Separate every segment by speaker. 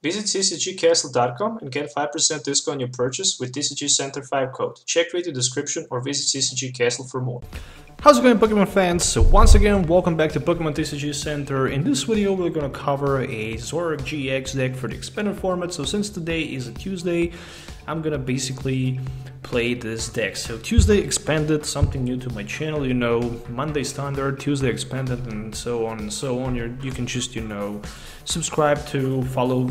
Speaker 1: Visit tcgcastle.com and get 5% discount on your purchase with TCG Center 5 code. Check video description or visit TCG Castle for more.
Speaker 2: How's it going, Pokemon fans? So once again, welcome back to Pokemon TCG Center. In this video, we're gonna cover a Zoroark-GX deck for the expanded format. So since today is a Tuesday, I'm gonna basically play this deck. So Tuesday expanded, something new to my channel, you know, Monday standard, Tuesday expanded, and so on and so on. You can just, you know, subscribe to follow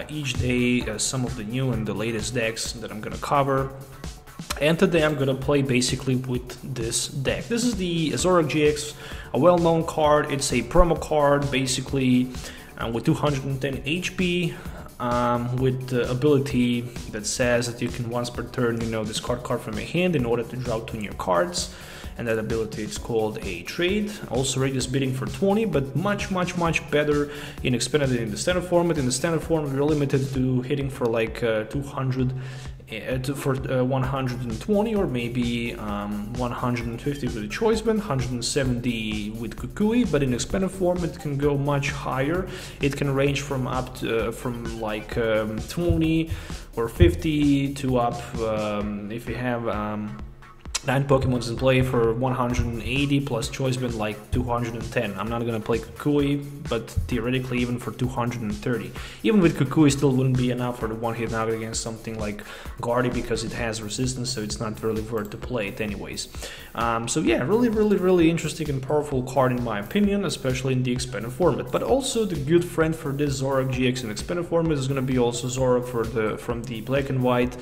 Speaker 2: each day some of the new and the latest decks that I'm gonna cover. And today I'm gonna play basically with this deck. This is the Zoroark-GX, a well-known card. It's a promo card, basically with 210 HP, with the ability that says that you can once per turn, you know, discard card from your hand in order to draw 2 new cards. And that ability is called a trade. Also radius bidding for 20, but much better in expanded than in the standard format. In the standard format, we're limited to hitting for like 200 for 120 or maybe 150 with a choice band, 170 with Kukui, but in expanded form it can go much higher. It can range from up to from like 20 or 50 to up if you have 9 Pokemons in play for 180 plus choice band like 210. I'm not gonna play Kukui, but theoretically even for 230. Even with Kukui still wouldn't be enough for the one-hit knockout against something like Guardi because it has resistance, so it's not really worth to play it anyways. So yeah, really interesting and powerful card in my opinion, especially in the expanded format. But also the good friend for this Zoroark-GX in expanded format is gonna be also Zoroark from the black and white.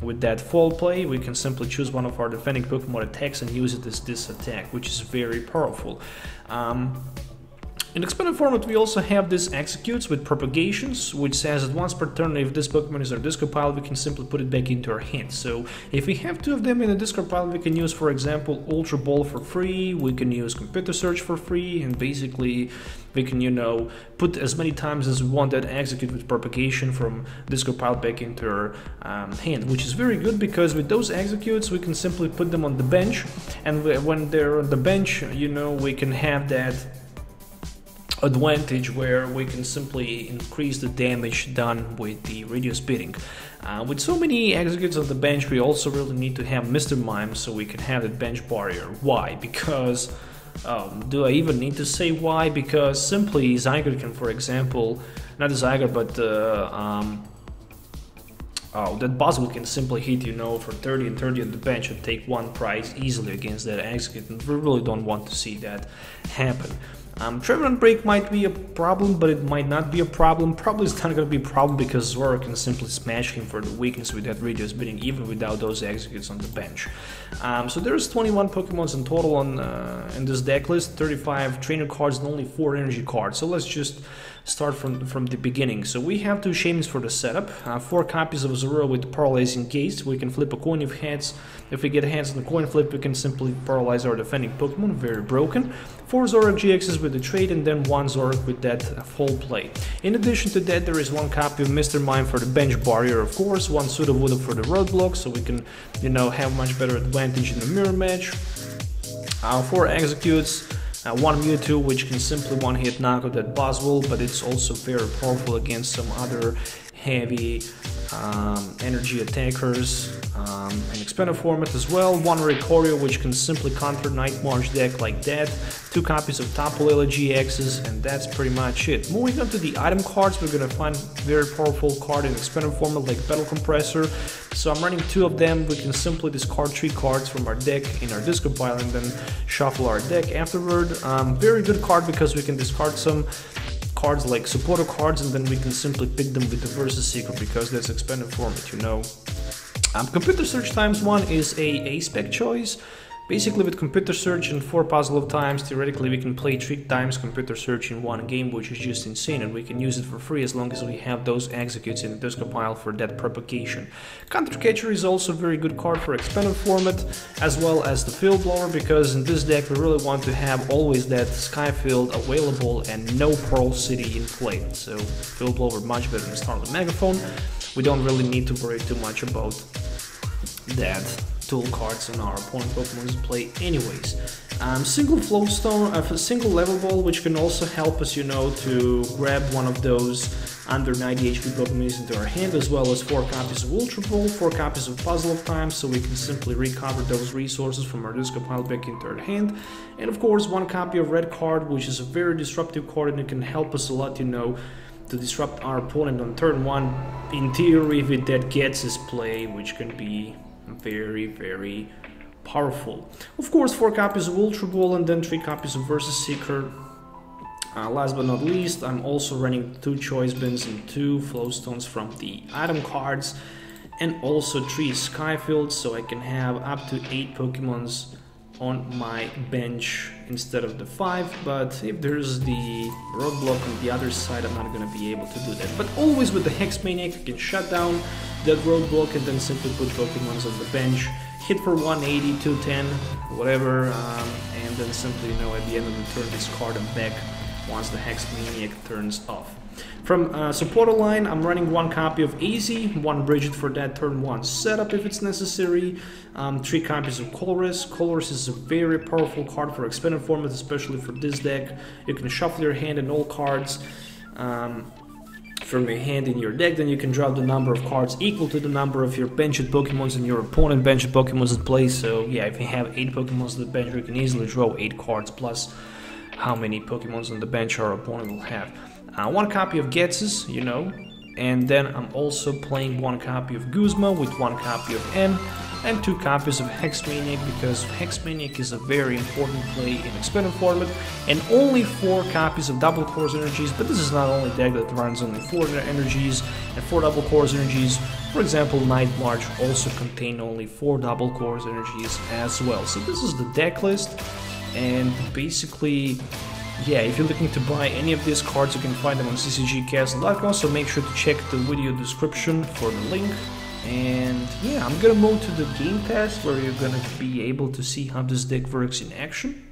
Speaker 2: With that fall play, we can simply choose one of our defending Pokemon attacks and use it as this attack, which is very powerful. In expanded format, we also have this Exeggcutes with propagations, which says that once per turn, if this Pokemon is our discard pile, we can simply put it back into our hand. So if we have 2 of them in the discard pile, we can use, for example, Ultra Ball for free, we can use Computer Search for free, and basically we can, you know, put as many times as we want that Exeggcute with propagation from discard pile back into our hand, which is very good because with those Exeggcutes, we can simply put them on the bench, and when they're on the bench, you know, we can have that advantage where we can simply increase the damage done with the radius bidding. With so many Exeggcutes on the bench, we also really need to have Mr. Mime so we can have that bench barrier. Why? Because do I even need to say why? Because simply Zygarde can, for example, not the Zygarde, but that Buzzwole can simply hit, you know, for 30 and 30 on the bench and take 1 prize easily against that Exeggcute, and we really don't want to see that happen. Trevenant Break might be a problem, but it might not be a problem. Probably it's not going to be a problem because Zoroark can simply smash him for the weakness with that radius bidding, even without those Exeggcutes on the bench. So there's 21 Pokemons in total on in this deck list, 35 trainer cards and only 4 energy cards. So let's just start from the beginning. So we have 2 Shaymins for the setup, 4 copies of Zorua with Paralyzing Gaze. We can flip a coin if heads. If we get hands on the coin flip, we can simply paralyze our defending Pokemon, very broken. 4 Zoroark-GXs with the trade, and then 1 Zoroark with that full play. In addition to that, there is 1 copy of Mr. Mime for the bench barrier, of course, 1 Sudowoodo for the roadblock, so we can, you know, have much better advantage in the mirror match. 4 Exeggcutes, 1 Mewtwo, which can simply one-hit knock out that Buzzwole, but it's also very powerful against some other heavy energy attackers in expanded format as well. 1 Oricorio, which can simply counter Night March deck like that. 2 copies of Tapu Lele-GXs, and that's pretty much it. Moving on to the item cards, we're gonna find very powerful card in expanded format like Battle Compressor. So I'm running 2 of them. We can simply discard 3 cards from our deck in our discard pile and then shuffle our deck afterward. Very good card because we can discard some cards like supporter cards, and then we can simply pick them with the Versus Secret because that's expanded format, you know. Computer Search ×1 is a spec choice. Basically, with Computer Search and 4 puzzle of times, theoretically we can play 3 times Computer Search in 1 game, which is just insane, and we can use it for free as long as we have those Exeggcutes in the discard pile for that propagation. Counter Catcher is also a very good card for expanded format, as well as the Field Blower, because in this deck we really want to have always that Sky Field available and no Pearl City in play. So Field Blower much better than Starlit Megaphone. We don't really need to worry too much about that tool cards on our opponent Pokemon's play anyways. Single Flowstone, a single level ball, which can also help us, you know, to grab one of those under 90 HP Pokemon into our hand, as well as 4 copies of Ultra Ball, 4 copies of Puzzle of Time, so we can simply recover those resources from our discard pile back into our hand, and of course 1 copy of Red Card, which is a very disruptive card and it can help us a lot, you know, to disrupt our opponent on turn 1, in theory, if that gets his play, which can be very, very powerful. Of course, 4 copies of Ultra Ball and then 3 copies of Versus Seeker. Last but not least, I'm also running 2 Choice Bins and 2 Flowstones from the item cards, and also 3 Skyfields, so I can have up to 8 Pokemons on my bench instead of the 5, but if there's the roadblock on the other side, I'm not going to be able to do that. But always with the Hex Maniac, I can shut down that roadblock and then simply put Pokemons on the bench, hit for 180, 210, whatever, and then simply, you know, at the end of the turn discard them back once the Hex Maniac turns off. From supporter line, I'm running 1 copy of AZ, 1 Brigette for that turn 1 setup if it's necessary, 3 copies of Colress. Colress is a very powerful card for expanded format, especially for this deck. You can shuffle your hand and all cards from your hand in your deck, then you can drop the number of cards equal to the number of your benched Pokemons and your opponent benched Pokemons at play. So yeah, if you have 8 Pokemons on the bench, you can easily draw 8 cards plus how many Pokemons on the bench our opponent will have. 1 copy of Getsus, you know, and then I'm also playing 1 copy of Guzma with 1 copy of N and 2 copies of Hex Maniac, because Hex Maniac is a very important play in expanded format, and only 4 copies of Double Course Energies, but this is not only deck that runs only 4 energies and 4 Double Course Energies. For example, Night March also contain only 4 Double Course Energies as well. So this is the deck list, and basically, yeah, if you're looking to buy any of these cards, you can find them on CCGcast.com, so make sure to check the video description for the link. And yeah, I'm gonna move to the game test where you're gonna be able to see how this deck works in action.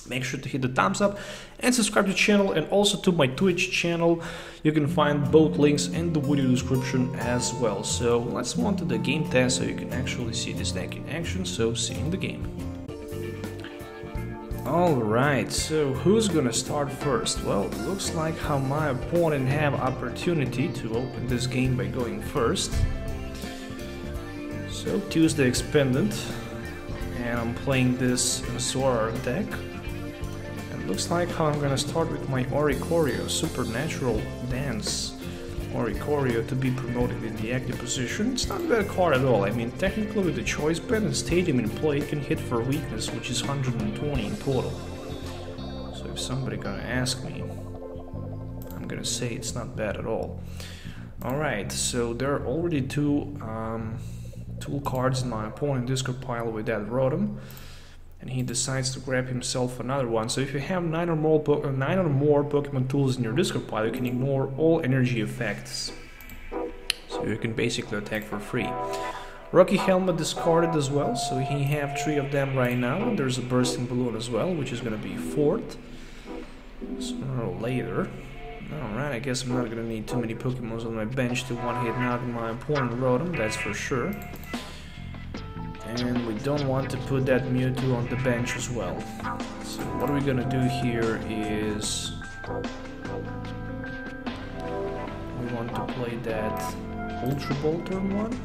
Speaker 2: Make sure to hit the thumbs up and subscribe to the channel, and also to my Twitch channel. You can find both links in the video description as well. So let's move on to the game test so you can actually see this deck in action, so see you in the game. Alright, so who's gonna start first? Well, it looks like how my opponent have opportunity to open this game by going first. So Tuseday Exapnded, and I'm playing this Zoroark deck. And looks like how I'm gonna start with my Oricorio Supernatural Dance. Oricorio to be promoted in the active position. It's not a bad card at all. I mean, technically with the Choice Band and Stadium in play, it can hit for weakness, which is 120 in total. So if somebody gonna ask me, I'm gonna say it's not bad at all. Alright, so there are already 2 tool cards in my opponent's discard pile with that Rotom, and he decides to grab himself another one. So if you have 9 or more Pokemon tools in your discard pile, you can ignore all energy effects, so you can basically attack for free. Rocky Helmet discarded as well, so he have 3 of them right now, and there's a Bursting Balloon as well, which is gonna be 4th sooner or later. Alright, I guess I'm not gonna need too many Pokemons on my bench to one-hit knock my opponent Rotom, that's for sure. And we don't want to put that Mewtwo on the bench as well. So what we're gonna do here is we want to play that Ultra Ball turn 1.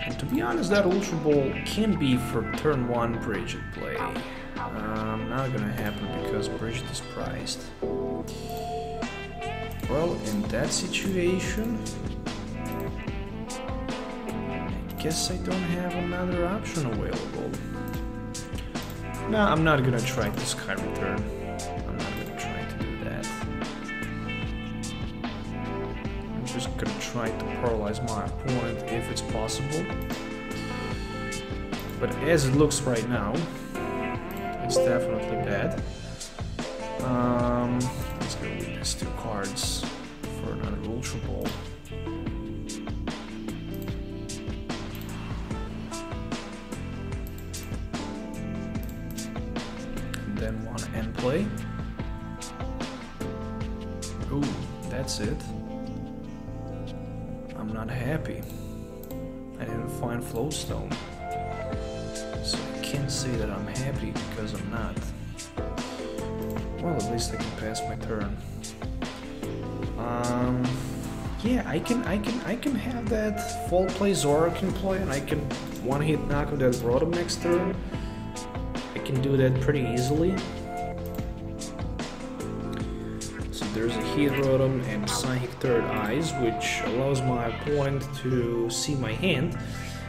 Speaker 2: And to be honest, that Ultra Ball can be for turn 1 Brigette play. Not gonna happen because Brigette is prized. Well, in that situation, I guess I don't have another option available. No, I'm not gonna try to Sky Return. I'm not gonna try to do that. I'm just gonna try to paralyze my opponent if it's possible. But as it looks right now, it's definitely bad. Let's go with these 2 cards for another Ultra Ball. And then 1 end play. Ooh, that's it. I'm not happy. I didn't find Flowstone. So I can't say that I'm happy because I'm not. Well, at least I can pass my turn. Yeah, I can have that full play Zoroark in play, and I can one-hit knock of that Rotom next turn. I can do that pretty easily. So there's a Heat Rotom and Psychic Third Eyes, which allows my opponent to see my hand,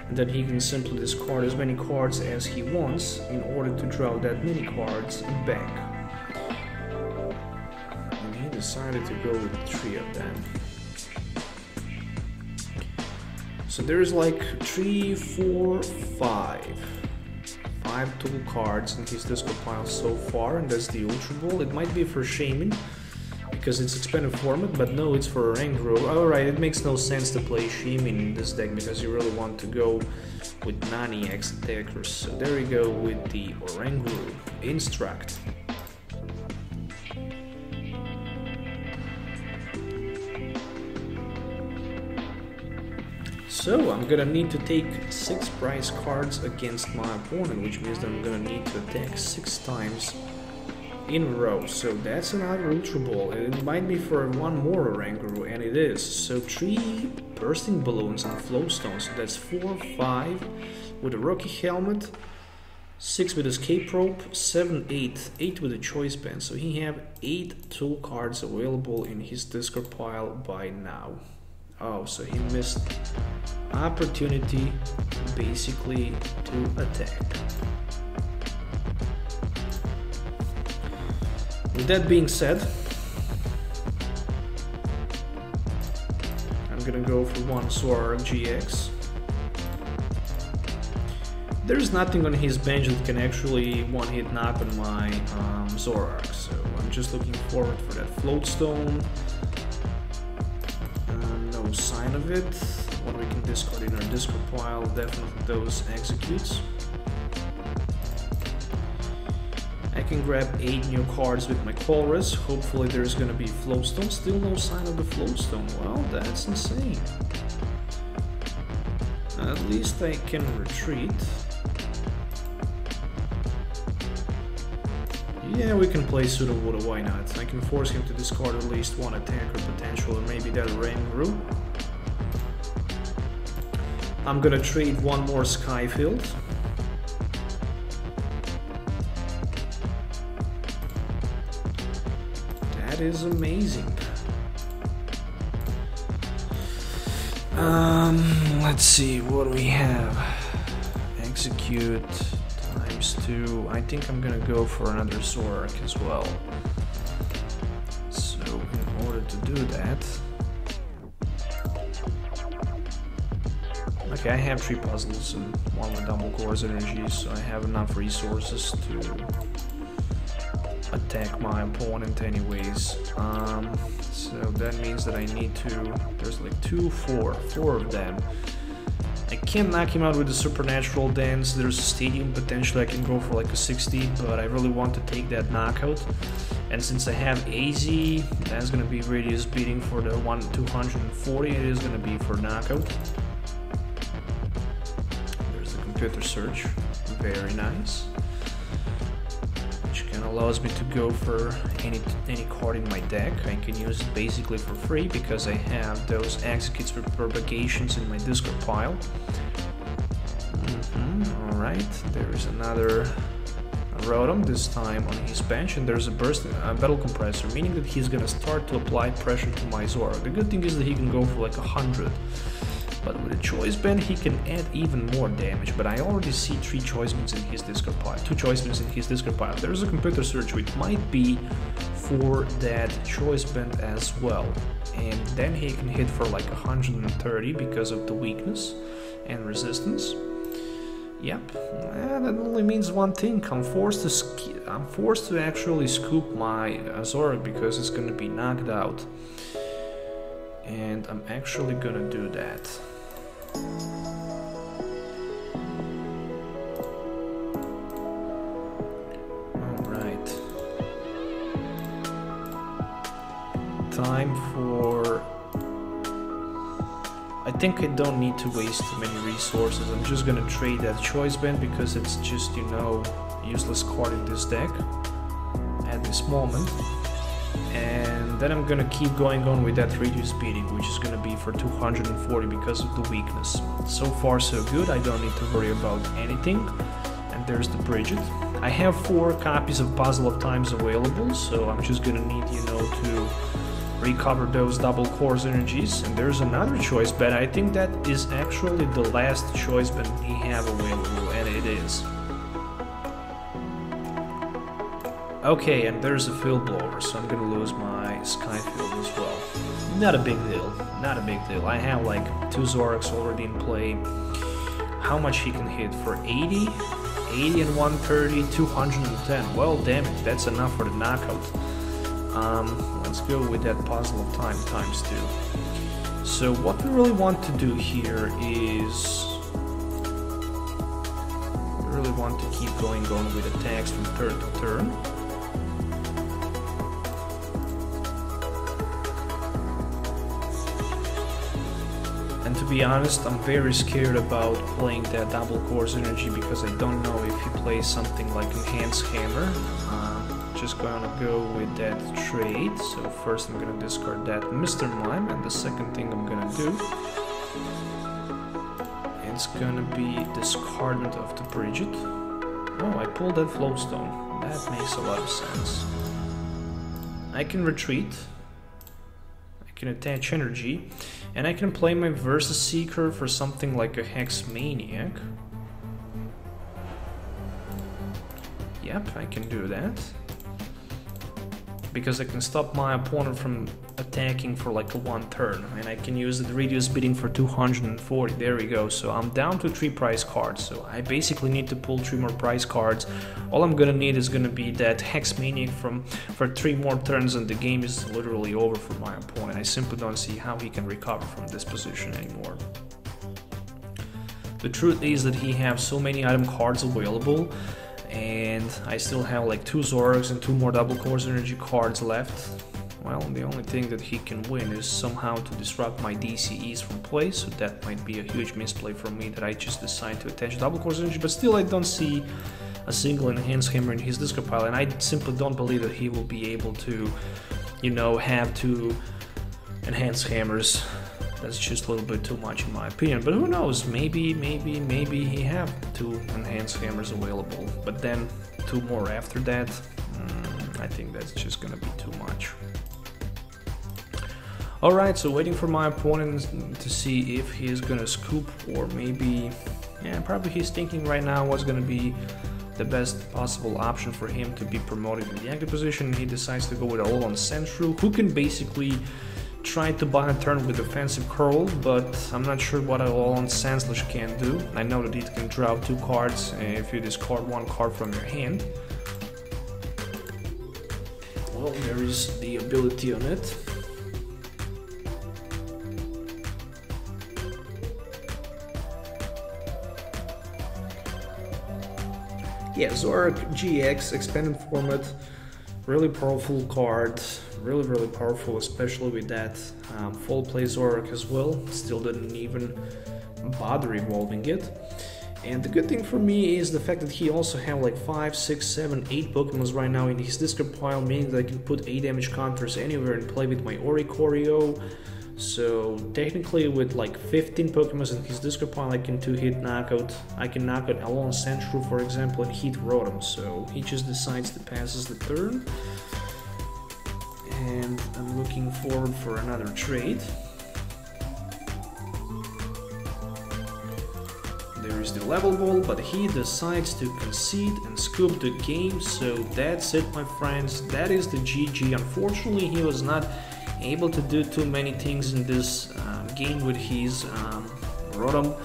Speaker 2: and then he can simply discard as many cards as he wants in order to draw that many cards back. And he decided to go with 3 of them. So there's like 3, 4, 5 total cards in his discard pile so far, and that's the Ultra Ball. It might be for Shaymin because it's expanded format, but no, it's for Oranguru. Alright, it makes no sense to play Shaymin in this deck because you really want to go with non-EX attackers. So there we go with the Oranguru Instruct. So I'm gonna need to take 6 prize cards against my opponent, which means that I'm gonna need to attack 6 times in a row. So that's another Ultra Ball, and it might be for 1 more Oranguru, and it is. So 3 Bursting Balloons and Flowstone, so that's 4, 5 with a Rocky Helmet, 6 with Escape Rope, 7, 8 with a Choice Band. So he have 8 tool cards available in his discard pile by now. Oh, so he missed opportunity basically to attack. With that being said, I'm gonna go for 1 Zoroark-GX. There's nothing on his bench that can actually one-hit knock on my Zoroark, so I'm just looking forward for that Floatstone. No sign of it. What we can discard in our discard pile, definitely those Exeggcutes. I can grab 8 new cards with my Colress. Hopefully there's gonna be Floatstone. Still no sign of the Floatstone. Well, that's insane. At least I can retreat. Yeah, we can play Sudowoodo, why not? I can force him to discard at least 1 attacker potential, and maybe that Oranguru. I'm gonna trade 1 more Skyfield. That is amazing. Let's see, what do we have? Execute ×2. I think I'm gonna go for another Zoroark as well. So in order to do that, okay, I have 3 puzzles and 1 with double Core's energy, so I have enough resources to attack my opponent anyways. So that means that I need to, there's like 2, 4 of them. I can't knock him out with the Supernatural Dance. There's a Stadium, potentially I can go for like a 60, but I really want to take that knockout. And since I have AZ, that's gonna be Radius Beating for the 240, it is gonna be for knockout. There's the Computer Search, very nice. Which kind of allows me to go for any card in my deck. I can use it basically for free because I have those Exeggcutes with Propagations in my discard pile. Alright, there is another Rotom, this time on his bench, and there's a Battle Compressor, meaning that he's gonna start to apply pressure to my Zoroark. The good thing is that he can go for like 100. But with a Choice Band, he can add even more damage. But I already see 3 Choice Bands in his discard pile, 2 Choice Bands in his discard pile. There's a Computer Search, which might be for that Choice Band as well. And then he can hit for like 130 because of the weakness and resistance. Yep, that only means one thing. I'm forced to actually scoop my Zoroark because it's gonna be knocked out. And I'm actually gonna do that. Alright. Time for... I think I don't need to waste too many resources. I'm just gonna trade that Choice Band because it's just, you know, useless card in this deck at this moment. And And then I'm gonna keep going on with that reduced speeding, which is gonna be for 240 because of the weakness. So far so good, I don't need to worry about anything. And there's the Brigette. I have 4 copies of Puzzle of Times available, so I'm just gonna need, you know, to recover those double course energies. And there's another choice bet. I think that is actually the last choice bet we have available, and it is. Okay, and there's a field blower, so I'm gonna lose my Sky Field as well. Not a big deal, not a big deal. I have like 2 Zoroarks already in play. How much he can hit for 80? 80 and 130, 210. Well, damn it, that's enough for the knockout. Let's go with that Puzzle of Time times 2. So what we really want to do here is we really want to keep going on with attacks from turn to turn. And to be honest, I'm very scared about playing that double course energy because I don't know if he plays something like Enhanced Hammer. Just gonna go with that trade. So first I'm gonna discard that Mr. Mime, and the second thing I'm gonna do, it's gonna be discardment of the Brigette. Oh, I pulled that Flowstone. That makes a lot of sense. I can retreat. I can attach energy. And I can play my Versus Seeker for something like a Hex Maniac. Yep, I can do that. Because I can stop my opponent from attacking for like a 1 turn. And I can use the reduced bidding for 240. There we go. So I'm down to 3 prize cards. So I basically need to pull 3 more prize cards. All I'm gonna need is gonna be that Hex Maniac for 3 more turns, and the game is literally over for my opponent. I simply don't see how he can recover from this position anymore. The truth is that he has so many item cards available, and I still have like 2 Zoroarks and 2 more double course energy cards left. Well, the only thing that he can win is somehow to disrupt my DCEs from play, so that might be a huge misplay from me that I just decide to attach double course energy, but still I don't see a single Enhanced Hammer in his discard pile, and I simply don't believe that he will be able to, you know, have 2 Enhanced Hammers. That's just a little bit too much in my opinion, but who knows, maybe he have 2 Enhanced Hammers available, but then 2 more after that, I think that's just gonna be too much. Alright, so waiting for my opponent to see if he is gonna scoop, or maybe, yeah, probably he's thinking right now what's gonna be the best possible option for him to be promoted in the active position. He decides to go with All-on Sandshrew, who can basically try to buy a turn with Defensive Curl, but I'm not sure what All-on Sandslash can do. I know that it can draw 2 cards if you discard 1 card from your hand. Well, there is the ability on it. Yeah, Zoroark-GX expanded format, really powerful card, really powerful, especially with that full play Zoroark as well. Still didn't even bother evolving it. And the good thing for me is the fact that he also have like 5, 6, 7, 8 Pokemons right now in his discard pile, meaning that I can put 8 damage counters anywhere and play with my Oricorio. So technically with like 15 Pokemon in his discard pile, I can 2-hit knockout. I can knock out All-on Sandshrew, for example, and hit Rotom. So he just decides to pass the turn. And I'm looking forward for another trade. There is the level ball, but he decides to concede and scoop the game. So that's it, my friends. That is the GG. Unfortunately, he was not able to do too many things in this game with his Rotom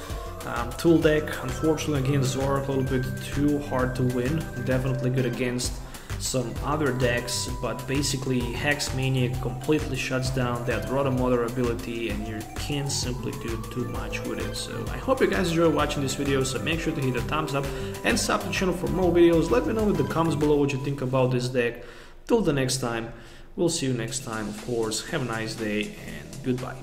Speaker 2: tool deck. Unfortunately, against Zoroark, a little bit too hard to win. Definitely good against some other decks, but basically Hex Maniac completely shuts down that Rotom Motor ability, and you can't simply do too much with it. So I hope you guys enjoyed watching this video, so make sure to hit the thumbs up and sub the channel for more videos. Let me know in the comments below what you think about this deck. Till the next time, we'll see you next time, of course. Have a nice day and goodbye.